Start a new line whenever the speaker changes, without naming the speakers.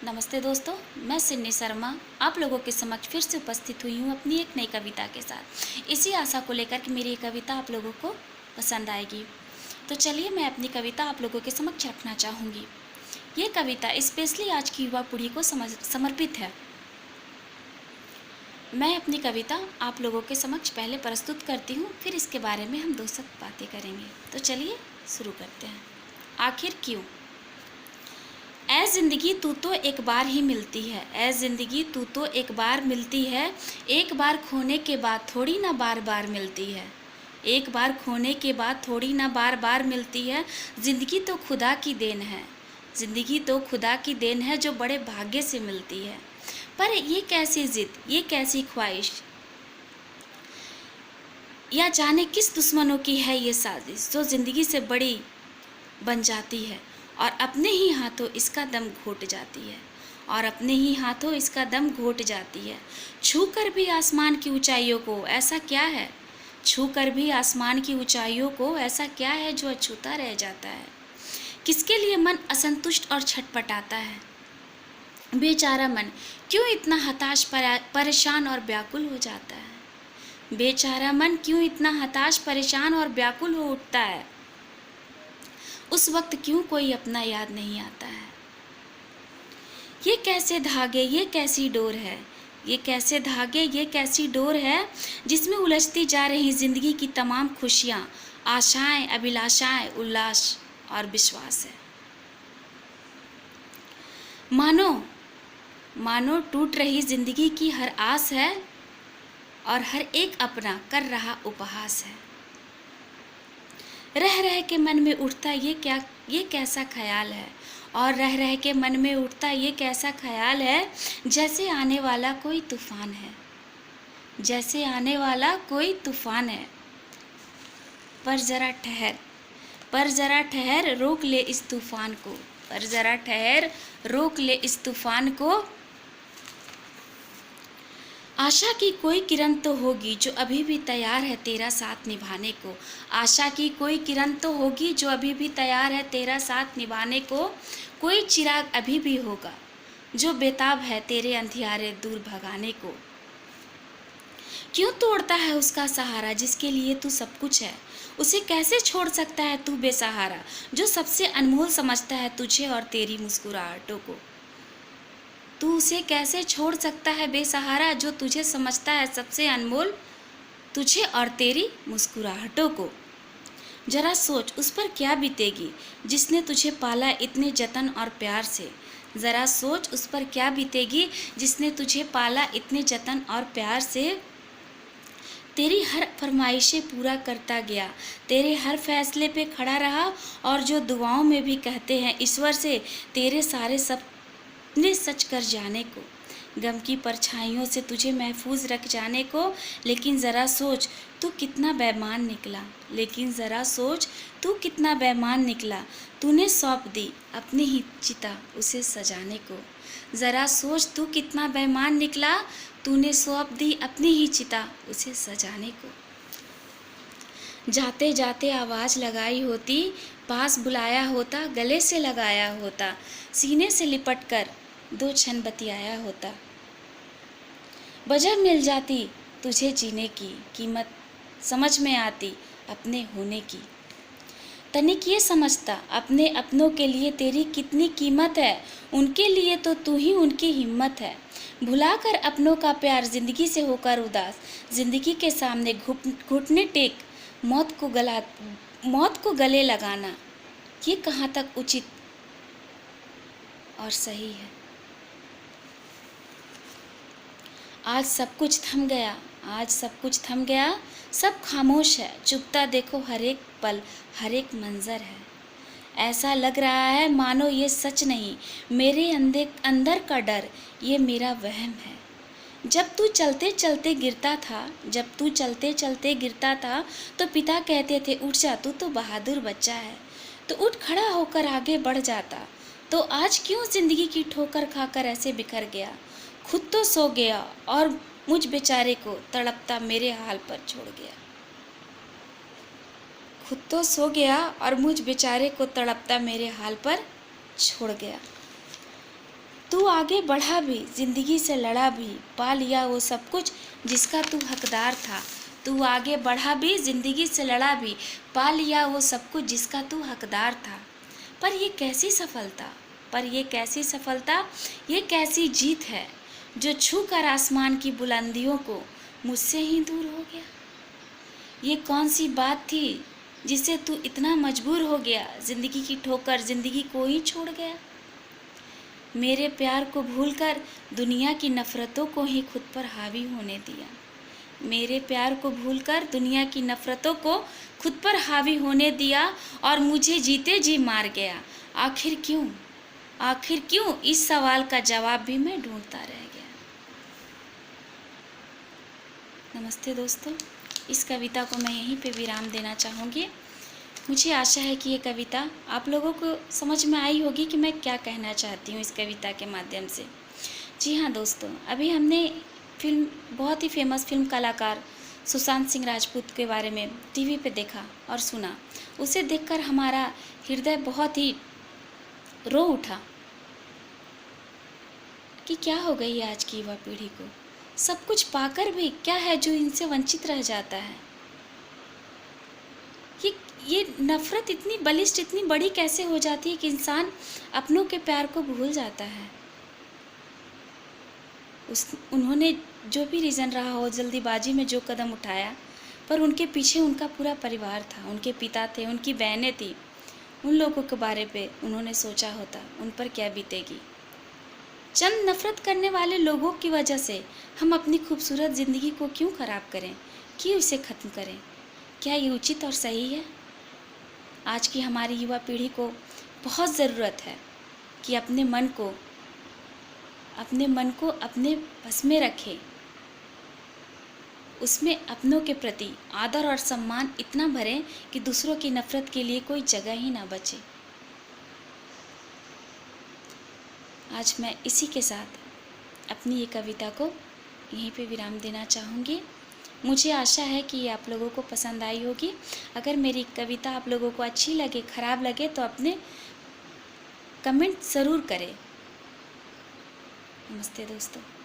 नमस्ते दोस्तों, मैं सिन्नी शर्मा आप लोगों के समक्ष फिर से उपस्थित हुई हूँ अपनी एक नई कविता के साथ। इसी आशा को लेकर कि मेरी ये कविता आप लोगों को पसंद आएगी। तो चलिए मैं अपनी कविता आप लोगों के समक्ष रखना चाहूँगी। ये कविता स्पेशली आज की युवा पीढ़ी को समर्पित है। मैं अपनी कविता आप लोगों के समक्ष पहले प्रस्तुत करती हूँ, फिर इसके बारे में हम दो शब्द बातें करेंगे। तो चलिए शुरू करते हैं। आखिर क्यों? ऐ ज़िंदगी तू तो एक बार ही मिलती है, ऐ ज़िंदगी तू तो एक बार मिलती है, एक बार खोने के बाद थोड़ी ना बार बार मिलती है। एक बार खोने के बाद थोड़ी ना बार बार मिलती है। ज़िंदगी तो खुदा की देन है, ज़िंदगी तो खुदा की देन है जो बड़े भाग्य से मिलती है। पर ये कैसी ज़िद, ये कैसी ख्वाहिश, या जाने किस दुश्मनों की है ये साजिश जो ज़िंदगी से बड़ी बन जाती है और अपने ही हाथों इसका दम घोट जाती है, और अपने ही हाथों इसका दम घोट जाती है। छू कर भी आसमान की ऊंचाइयों को ऐसा क्या है, छू कर भी आसमान की ऊंचाइयों को ऐसा क्या है जो अछूता रह जाता है। किसके लिए मन असंतुष्ट और छटपटाता है, बेचारा मन क्यों इतना हताश परेशान और व्याकुल हो जाता है। बेचारा मन क्यों इतना हताश परेशान और व्याकुल हो उठता है। उस वक्त क्यों कोई अपना याद नहीं आता है। ये कैसे धागे, ये कैसी डोर है, ये कैसे धागे, ये कैसी डोर है जिसमें उलझती जा रही जिंदगी की तमाम खुशियाँ, आशाएं, अभिलाषाएं, उल्लास और विश्वास है। मानो मानो टूट रही जिंदगी की हर आस है और हर एक अपना कर रहा उपहास है। रह रह के मन में उठता ये कैसा ख्याल है, और रह रह के मन में उठता ये कैसा ख्याल है जैसे आने वाला कोई तूफान है, जैसे आने वाला कोई तूफान है। पर ज़रा ठहर, पर ज़रा ठहर रोक ले इस तूफान को, पर ज़रा ठहर रोक ले इस तूफान को। आशा की कोई किरण तो होगी जो अभी भी तैयार है तेरा साथ निभाने को, आशा की कोई किरण तो होगी जो अभी भी तैयार है तेरा साथ निभाने को। कोई चिराग अभी भी होगा जो बेताब है तेरे अंधियारे दूर भगाने को। क्यों तोड़ता है उसका सहारा जिसके लिए तू सब कुछ है, उसे कैसे छोड़ सकता है तू बेसहारा जो सबसे अनमोल समझता है तुझे और तेरी मुस्कुराहटों को। तू उसे कैसे छोड़ सकता है बेसहारा जो तुझे समझता है सबसे अनमोल, तुझे और तेरी मुस्कुराहटों को। जरा सोच उस पर क्या बीतेगी जिसने तुझे पाला इतने जतन और प्यार से, ज़रा सोच उस पर क्या बीतेगी जिसने तुझे पाला इतने जतन और प्यार से। तेरी हर फरमाइशें पूरा करता गया, तेरे हर फैसले पे खड़ा रहा, और जो दुआओं में भी कहते हैं ईश्वर से तेरे सारे सपने सच कर जाने को, गम की परछाइयों से तुझे महफूज रख जाने को। लेकिन ज़रा सोच तू कितना बेईमान निकला, लेकिन ज़रा सोच तू कितना बेईमान निकला, तूने सौंप दी अपनी ही चिता उसे सजाने को। ज़रा सोच तू कितना बेईमान निकला, तूने सौंप दी अपनी ही चिता उसे सजाने को। जाते जाते आवाज़ लगाई होती, पास बुलाया होता, गले से लगाया होता, सीने से लिपट कर दो क्षण बतियाया होता। वजह मिल जाती तुझे जीने की, कीमत समझ में आती अपने होने की। तनिक ये समझता अपने अपनों के लिए तेरी कितनी कीमत है, उनके लिए तो तू ही उनकी हिम्मत है। भुलाकर अपनों का प्यार जिंदगी से होकर उदास, जिंदगी के सामने घुटने टेक मौत को गले लगाना, ये कहाँ तक उचित और सही है। आज सब कुछ थम गया, आज सब कुछ थम गया, सब खामोश है, चुपता देखो हर एक पल, हर एक मंजर है। ऐसा लग रहा है मानो ये सच नहीं, मेरे अंदर का डर ये मेरा वहम है। जब तू चलते चलते गिरता था, जब तू चलते चलते गिरता था तो पिता कहते थे उठ जा, तू तो बहादुर बच्चा है, तो उठ खड़ा होकर आगे बढ़ जाता। तो आज क्यों जिंदगी की ठोकर खाकर ऐसे बिखर गया, खुद तो सो गया और मुझ बेचारे को तड़पता मेरे हाल पर छोड़ गया। खुद तो सो गया और मुझ बेचारे को तड़पता मेरे हाल पर छोड़ गया। तू आगे बढ़ा भी, जिंदगी से लड़ा भी, पा लिया वो सब कुछ जिसका तू हकदार था। तू आगे बढ़ा भी, जिंदगी से लड़ा भी, पा लिया वो सब कुछ जिसका तू हकदार था। पर ये कैसी सफलता, पर ये कैसी सफलता, ये कैसी जीत है जो छू कर आसमान की बुलंदियों को मुझसे ही दूर हो गया। ये कौन सी बात थी जिसे तू इतना मजबूर हो गया, जिंदगी की ठोकर जिंदगी को ही छोड़ गया। मेरे प्यार को भूलकर दुनिया की नफ़रतों को ही खुद पर हावी होने दिया। मेरे प्यार को भूलकर दुनिया की नफ़रतों को खुद पर हावी होने दिया और मुझे जीते जी मार गया। आखिर क्यों, आखिर क्यों, इस सवाल का जवाब भी मैं ढूंढता रह गया। नमस्ते दोस्तों, इस कविता को मैं यहीं पे विराम देना चाहूँगी। मुझे आशा है कि ये कविता आप लोगों को समझ में आई होगी कि मैं क्या कहना चाहती हूँ इस कविता के माध्यम से। जी हाँ दोस्तों, अभी हमने बहुत ही फेमस फिल्म कलाकार सुशांत सिंह राजपूत के बारे में टीवी पे देखा और सुना। उसे देखकर हमारा हृदय बहुत ही रो उठा कि क्या हो गई है आज की युवा पीढ़ी को। सब कुछ पाकर भी क्या है जो इनसे वंचित रह जाता है। ये नफ़रत इतनी बलिष्ठ, इतनी बड़ी कैसे हो जाती है कि इंसान अपनों के प्यार को भूल जाता है। उन्होंने जो भी रीज़न रहा हो, जल्दीबाजी में जो कदम उठाया, पर उनके पीछे उनका पूरा परिवार था, उनके पिता थे, उनकी बहनें थी। उन लोगों के बारे पे उन्होंने सोचा होता उन पर क्या बीतेगी। चंद नफ़रत करने वाले लोगों की वजह से हम अपनी खूबसूरत ज़िंदगी को क्यों ख़राब करें, क्यों इसे ख़त्म करें। क्या ये उचित और सही है? आज की हमारी युवा पीढ़ी को बहुत ज़रूरत है कि अपने मन को अपने बस में रखे, उसमें अपनों के प्रति आदर और सम्मान इतना भरें कि दूसरों की नफ़रत के लिए कोई जगह ही ना बचे। आज मैं इसी के साथ अपनी ये कविता को यहीं पे विराम देना चाहूँगी। मुझे आशा है कि ये आप लोगों को पसंद आई होगी। अगर मेरी कविता आप लोगों को अच्छी लगे, ख़राब लगे तो अपने कमेंट ज़रूर करें। नमस्ते दोस्तों।